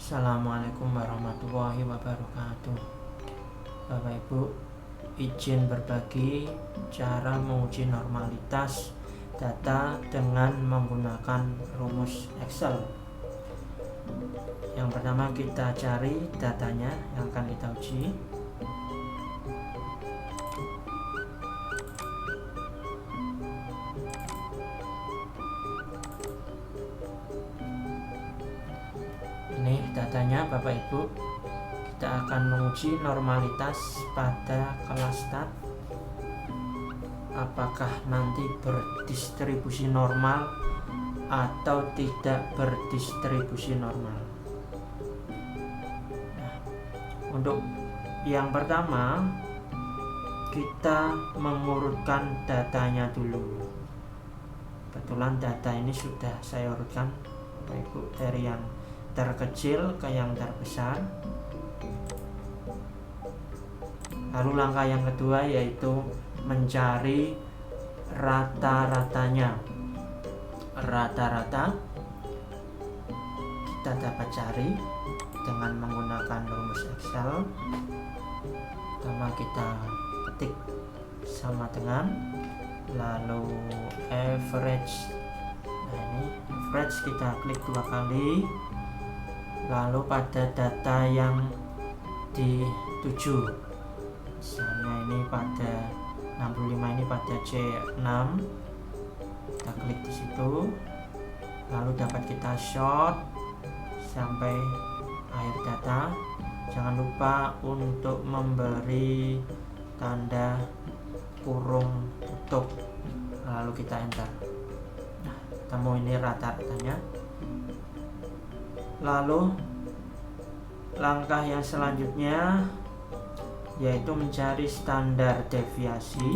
Assalamualaikum warahmatullahi wabarakatuh. Bapak Ibu, izin berbagi cara menguji normalitas data dengan menggunakan rumus Excel. Yang pertama, kita cari datanya yang akan kita uji. Ini datanya Bapak Ibu. Kita akan menguji normalitas pada kelas stat, apakah nanti berdistribusi normal atau tidak berdistribusi normal. Nah, untuk yang pertama, kita mengurutkan datanya dulu. Kebetulan data ini sudah saya urutkan Bapak Ibu, dari yang terkecil ke yang terbesar. Lalu langkah yang kedua yaitu mencari rata-ratanya. Rata-rata kita dapat cari dengan menggunakan rumus Excel. Pertama kita ketik sama dengan, lalu average. Nah, ini average kita klik 2 kali. Lalu pada data yang dituju, misalnya ini pada 65, ini pada C6, kita klik di situ, lalu dapat kita short sampai akhir data. Jangan lupa untuk memberi tanda kurung tutup, lalu kita enter. Nah, temu ini rata-ratanya. Lalu langkah yang selanjutnya yaitu mencari standar deviasi.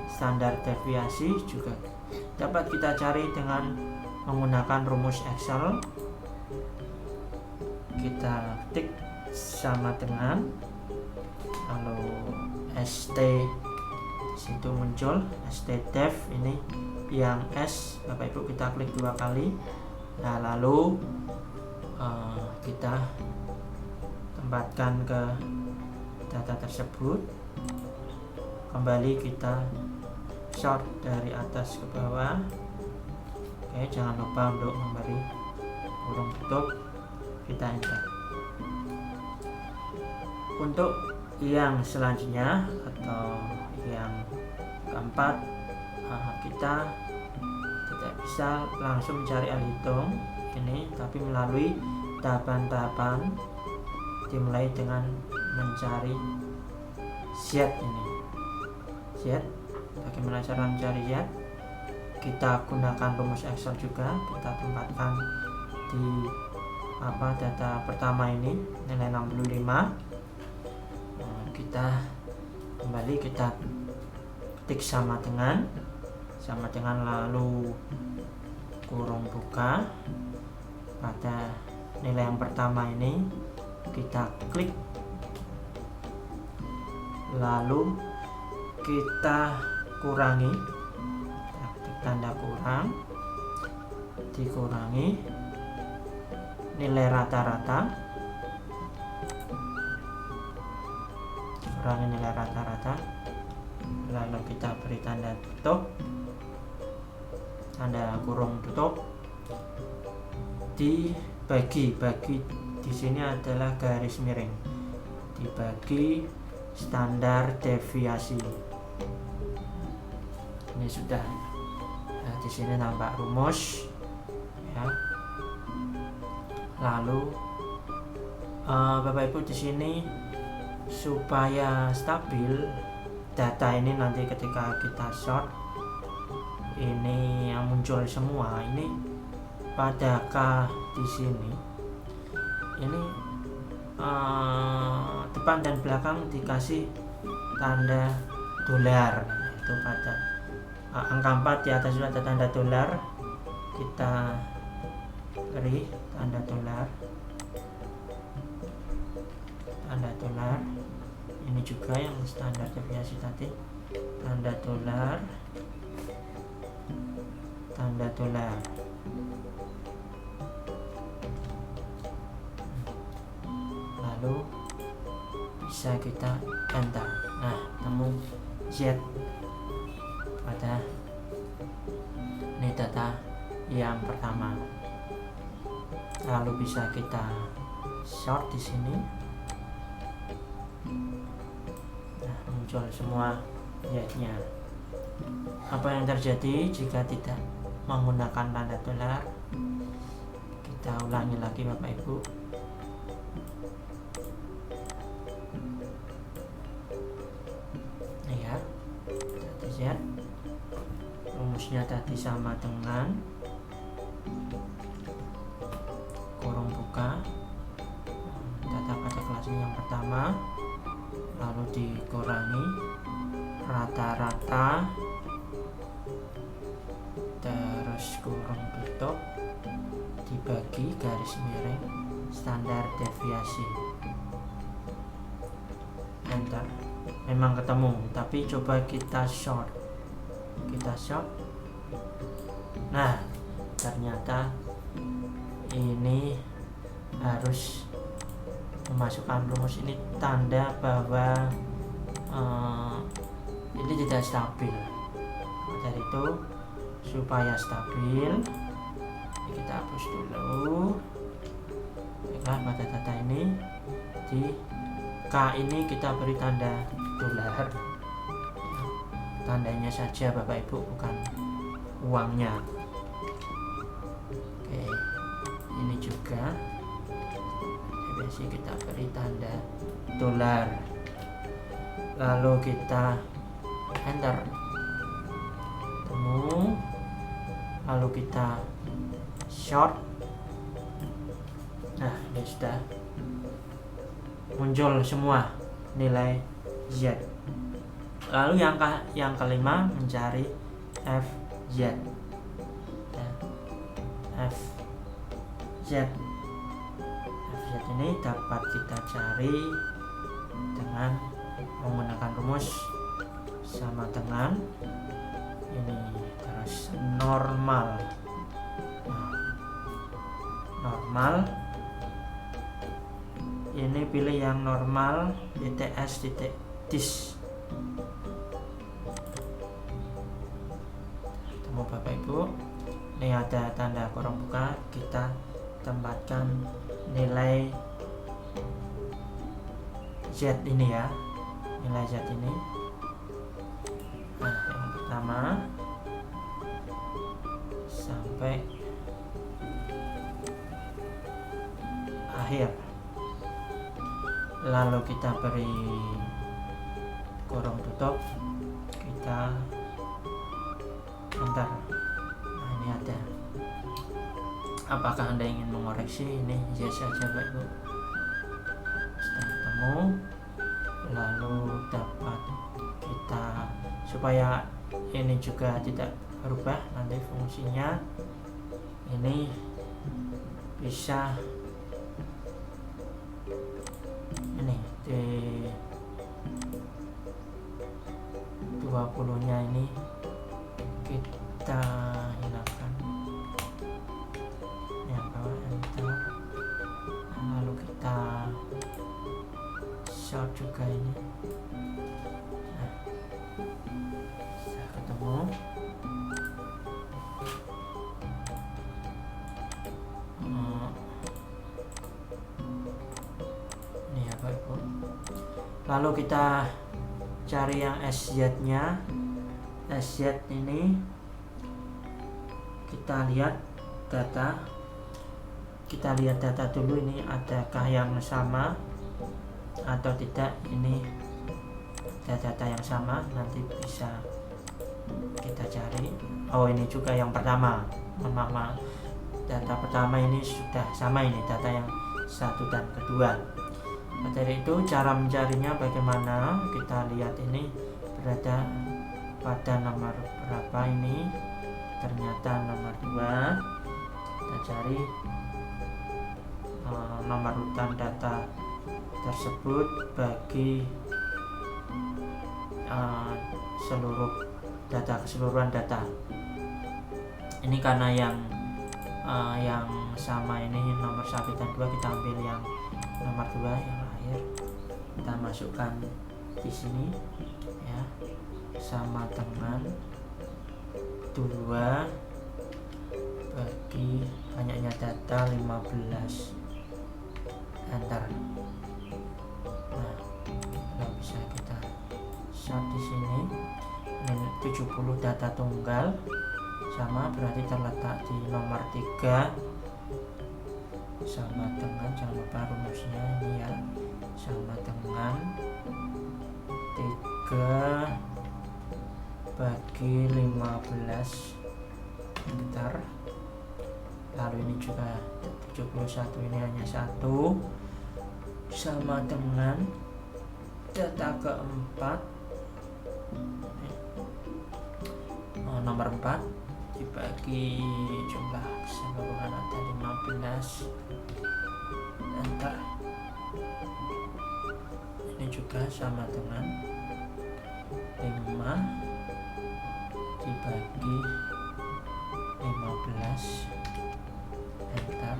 Standar deviasi juga dapat kita cari dengan menggunakan rumus Excel. Kita ketik sama dengan, lalu ST di situ muncul STDEV. Ini yang S, Bapak Ibu, kita klik 2 kali. Nah, lalu kita tempatkan ke data tersebut. Kembali kita sort dari atas ke bawah. Oke, jangan lupa untuk memberi kurung tutup. Kita enter. Untuk yang selanjutnya atau yang keempat, kita tidak bisa langsung mencari alhitung ini, tapi melalui tahapan-tahapan, dimulai dengan mencari Z. Ini Z, bagaimana cara mencari Z? Kita gunakan rumus Excel juga. Kita tempatkan di data pertama ini nilai 65. Kita kembali, kita ketik sama dengan lalu kurung buka. Pada nilai yang pertama ini kita klik, lalu kita kurangi, tanda kurang, dikurangi nilai rata-rata, kurangi nilai rata-rata, lalu kita beri tanda tutup, tanda kurung tutup. Dibagi di sini adalah garis miring, dibagi standar deviasi. Ini sudah. Nah, di sini nampak rumus ya. Lalu Bapak Ibu, di sini supaya stabil data ini, nanti ketika kita sort ini yang muncul semua ini pada K di sini, ini depan dan belakang dikasih tanda dolar. Itu pada angka 4 di atas sudah ada tanda dolar, kita beri tanda dolar. Ini juga yang standar deviasi tadi, tanda dolar. lalu bisa kita enter. Nah, temu Z pada ini data yang pertama. Lalu bisa kita sort di sini. Nah, muncul semua Z-nya. Apa yang terjadi jika tidak menggunakan tanda dolar? Kita ulangi lagi Bapak Ibu. Ya, tadi Z, rumusnya tadi sama dengan kurung buka data pada kelasnya yang pertama, lalu dikurangi rata-rata, terus kurung tutup, dibagi garis miring standar deviasi, enter. Memang ketemu, tapi coba kita short. Nah, ternyata ini harus memasukkan rumus ini, tanda bahwa ini tidak stabil. Dari itu supaya stabil kita hapus dulu. Baiklah, pada data ini di K ini kita beri tanda dolar, tandanya saja Bapak Ibu, bukan uangnya. Oke, ini juga deviasi kita beri tanda dolar, lalu kita enter, temu, lalu kita short. Nah, ini sudah muncul semua nilai Z. Lalu yang kelima, mencari FZ. FZ ini dapat kita cari dengan menggunakan rumus sama dengan ini, terus normal. Nah, normal ini pilih yang normal .s.dis. Temu Bapak Ibu, ini ada tanda kurung buka, kita tempatkan nilai Z ini ya, nilai Z ini. Nah, yang pertama sampai akhir, lalu kita beri kurung tutup, kita enter. Nah, ini ada. Apakah Anda ingin mengoreksi? Ini yes saja Bapak Ibu. Setelah ketemu, lalu dapat kita, supaya ini juga tidak berubah nanti fungsinya, ini bisa ini di 20 nya ini kita hilangkan, yang bawah enter, lalu kita short juga ini. Nah, sudah ketemu. Ini ya Bapak Ibu. Lalu kita cari yang SZ nya. SZ ini kita lihat data, dulu, ini adakah yang sama atau tidak. Ini data yang sama, nanti bisa kita cari. Oh, ini juga yang pertama, maaf, data pertama ini sudah sama, ini data yang satu dan kedua. Dari itu cara mencarinya bagaimana, kita lihat ini berada pada nomor berapa, ini ternyata nomor 2. Kita cari nomor urutan data tersebut bagi keseluruhan data. Ini karena yang sama ini nomor 1 dan 2, kita ambil yang nomor 2 yang terakhir kita masukkan di sini ya, sama dengan 2 bagi banyaknya data 15, enter. Nah, kalau bisa kita sort di sini. Ini 70 data tunggal, sama berarti terletak di nomor 3, sama dengan, jangan lupa rumusnya ini ya, sama dengan 3 bagi 15 enter. Lalu ini juga 71, ini hanya 1, sama dengan data keempat, nomor 4 dibagi jumlah keseluruhan ada 15, enter. Ini juga sama dengan 5 dibagi 15, enter.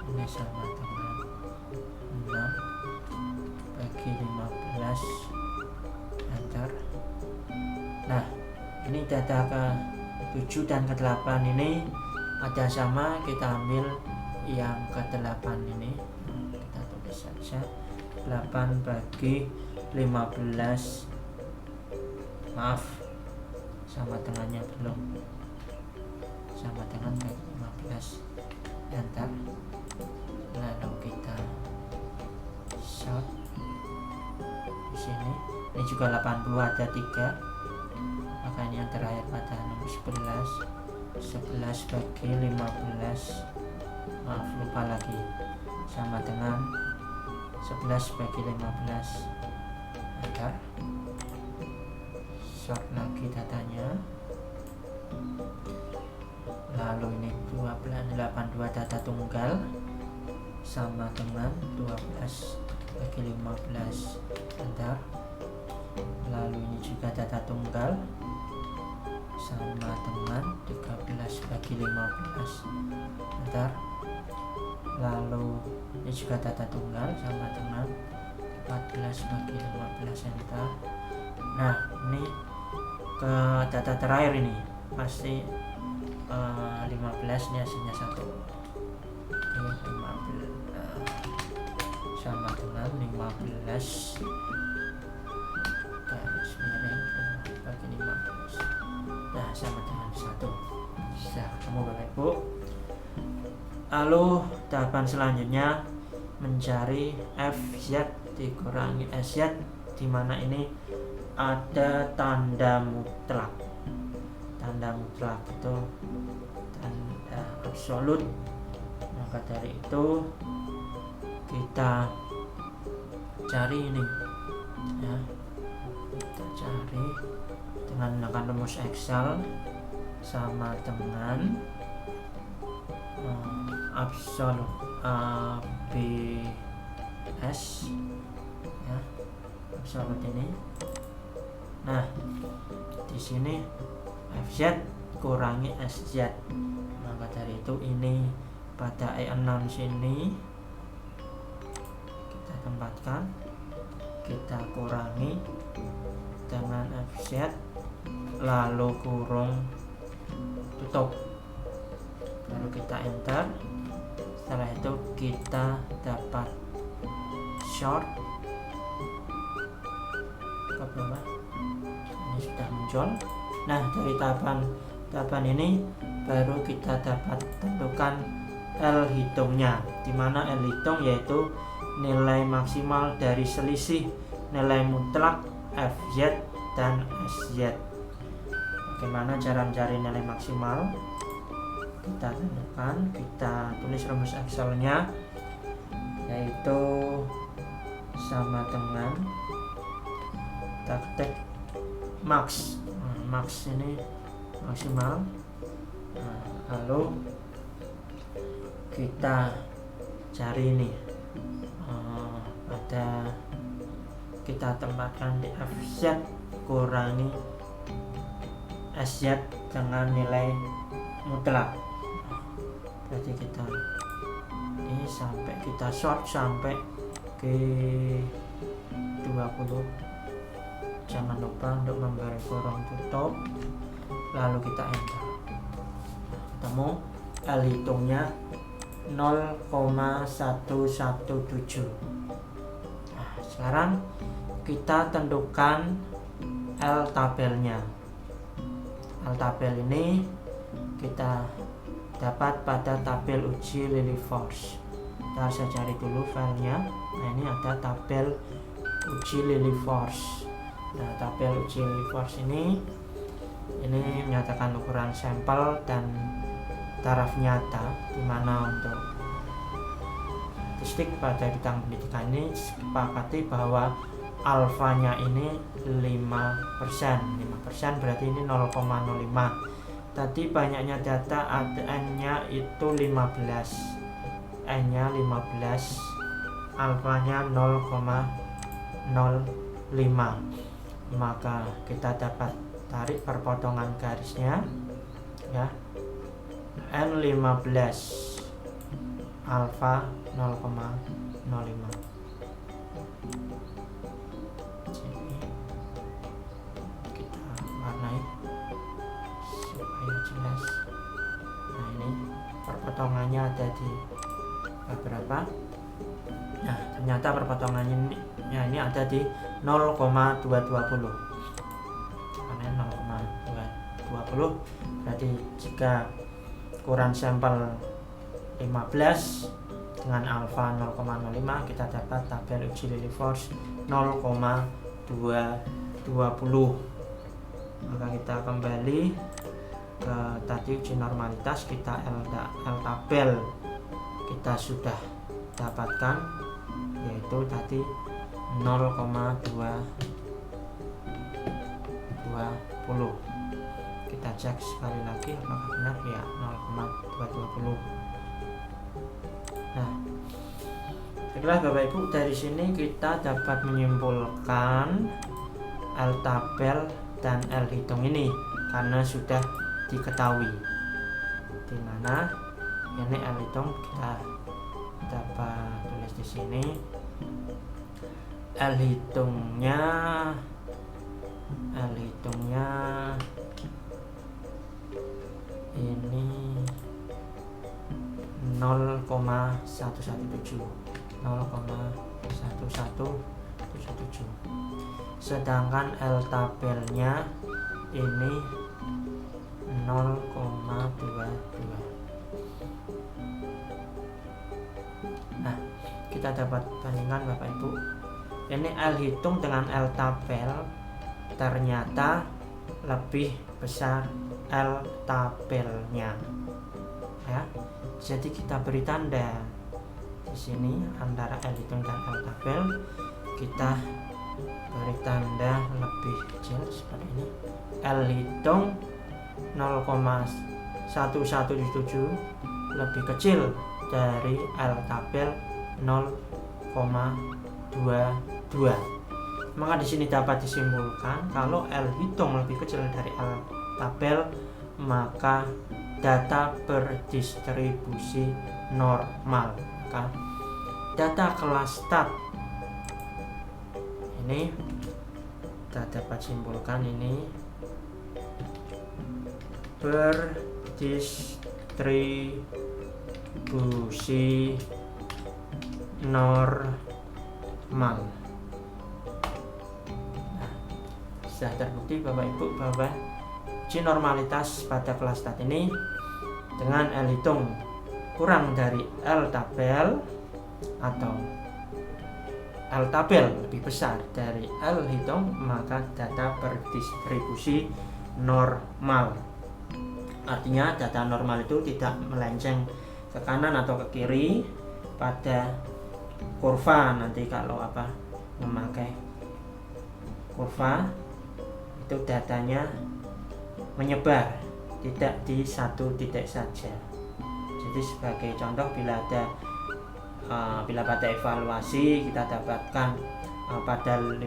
Ini sama dengan 6 bagi 15, enter. Nah, ini data ke-7 dan ke-8 ini ada sama, kita ambil yang ke-8 ini. Kita tulis saja 8 bagi 15, maaf, sama dengannya belum, sama dengan bagi 15, enter. Lalu kita sort di sini. Ini juga 80 ada 3, maka ini yang terakhir pada nomor 11 bagi 15, maaf lupa lagi, sama dengan 11 bagi 15, enter. Sort lagi datanya. Lalu ini 82 data tunggal, sama dengan 12 bagi 15, enter. Lalu ini juga data tunggal, sama dengan 13 bagi 15, enter. Lalu ini juga data tunggal, sama dengan 14 bagi 15, enter. Nah, ini ke data terakhir ini pasti 15, ini hasilnya 1. Oke, 15 sama dengan 15 garis miring bagi 15. Nah, sama dengan 1. Bisa kamu Bapak Ibu. Lalu tahapan selanjutnya mencari FZ dikurangi SZ, di mana ini ada tanda mutlak. Tanda mutlak itu tanda absolut. Maka dari itu kita cari ini ya, kita cari dengan menggunakan rumus Excel, sama dengan absolut ABS ya, absolut ini. Nah, di sini FZ kurangi SZ, maka dari itu ini pada E6 sini kita tempatkan, kita kurangi dengan FZ, lalu kurung tutup, lalu kita enter. Setelah itu kita dapat short ke bawah, ini sudah muncul. Nah, dari tahapan ini baru kita dapat tentukan L hitungnya, dimana L hitung yaitu nilai maksimal dari selisih nilai mutlak FZ dan SZ. Bagaimana cara mencari nilai maksimal? Kita tentukan, kita tulis rumus Excelnya, yaitu sama dengan kita ketik max. Max ini maksimal. Lalu kita cari ini pada kita tempatkan di FZ kurangi SZ dengan nilai mutlak. Berarti kita ini sampai kita short sampai G20. Jangan lupa untuk memberi kurung tutup, lalu kita enter. Ketemu L hitungnya 0,117. Nah, sekarang kita tentukan L tabelnya. L tabel ini kita dapat pada tabel uji Lily-Force. Kita harus cari dulu filenya. Nah, ini ada tabel uji Lily-Force. Nah, tabel uji Lily-Force ini menyatakan ukuran sampel dan taraf nyata, di mana untuk statistik pada bidang pendidikan ini sepakati bahwa alfanya ini 5%. 5% berarti ini 0,05. Tadi banyaknya data, N-nya itu 15, N-nya 15, alfanya 0,05. Maka kita dapat tarik perpotongan garisnya ya, N15 alfa 0,05. Jadi kita warnai supaya jelas. Nah, ini perpotongannya ada di berapa? Nah, ternyata perpotongannya ini ada di 0,220. Karena 0,220 berarti jika ukuran sampel 15 dengan alfa 0,05, kita dapat tabel uji Lily-Force 0,220. Maka kita kembali ke tadi uji normalitas, kita L tabel kita sudah dapatkan, yaitu tadi 0,220. Kita cek sekali lagi apakah benar, ya 0,220. Nah, setelah Bapak Ibu, dari sini kita dapat menyimpulkan L tabel dan L hitung ini karena sudah diketahui, di mana ini L hitung kita dapat tulis di sini. L hitungnya ini 0,117, sedangkan L tabelnya ini 0,22. Nah, kita dapat bandingkan Bapak Ibu. Ini L hitung dengan L tabel ternyata lebih besar L tabelnya. Ya. Jadi kita beri tanda di sini antara L hitung dan L tabel. Kita beri tanda lebih kecil seperti ini. L hitung 0,117 lebih kecil dari L tabel 0,22. Maka di sini dapat disimpulkan kalau L hitung lebih kecil dari L tabel, maka data berdistribusi normal. Maka data kelas stat ini kita dapat simpulkan ini berdistribusi normal. Nah, sudah terbukti Bapak Ibu bahwa uji normalitas pada kelas stat ini dengan L hitung kurang dari L tabel atau L tabel lebih besar dari L hitung, maka data berdistribusi normal. Artinya data normal itu tidak melenceng ke kanan atau ke kiri pada kurva. Nanti kalau memakai kurva itu datanya menyebar, tidak di satu titik saja. Jadi sebagai contoh, bila pada evaluasi kita dapatkan pada 15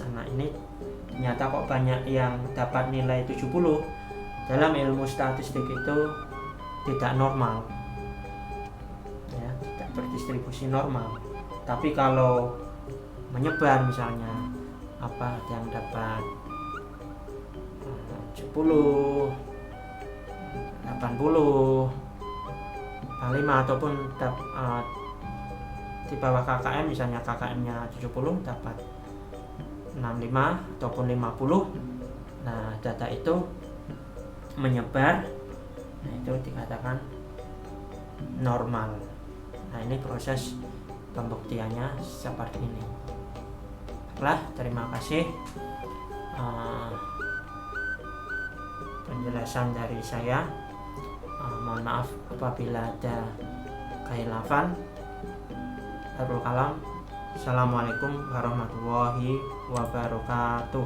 anak ini ternyata kok banyak yang dapat nilai 70, dalam ilmu statistik itu tidak normal ya, tidak berdistribusi normal. Tapi kalau menyebar misalnya ada yang dapat 70, 80, 5 ataupun di bawah KKM, misalnya KKM-nya 70 dapat 65 ataupun 50. Nah, data itu menyebar, nah itu dikatakan normal. Nah, ini proses pembuktiannya seperti ini. Baiklah, terima kasih penjelasan dari saya. Mohon maaf apabila ada kehilafan. Assalamualaikum warahmatullahi wabarakatuh.